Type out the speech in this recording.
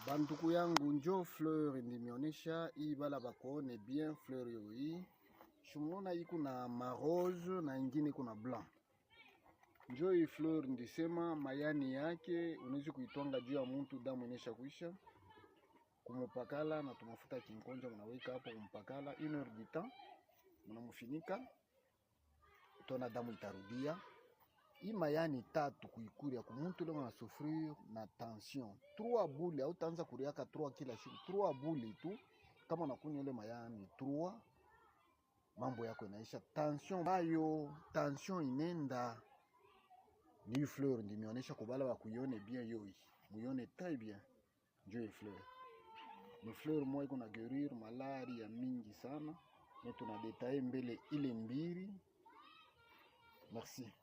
Banduku yangu njo fleur ndimionyesha hii bala bakoone bien fleur yo hii. Shumona hii kuna marose na ingine kuna blanc. Njo hii fleur ndisema mayani yake unaweza kuitwanga juu ya mtu damu inesha kuisha. Kumupakala na tumafuta kinkonja mnaweka hapo kumpakala 1 heure du temps. Mnamufinika. Utona damu itarudia. Hii mayani 3 kuikuria kwa mtu leo na souffrir na tension. 3 boules au utaanza kuriaka 3 kila siku. 3 boules tu kama unakunywa ile mayani 3 mambo yako inaisha. Tension inenda. Ni fleur ndimionyesha kubala wa kuione bien yoi. Muione très bien. Njo fleur. Ni fleur moja iko na guérir malaria mingi sana. Na tuna detail mbele ile mbili. Merci.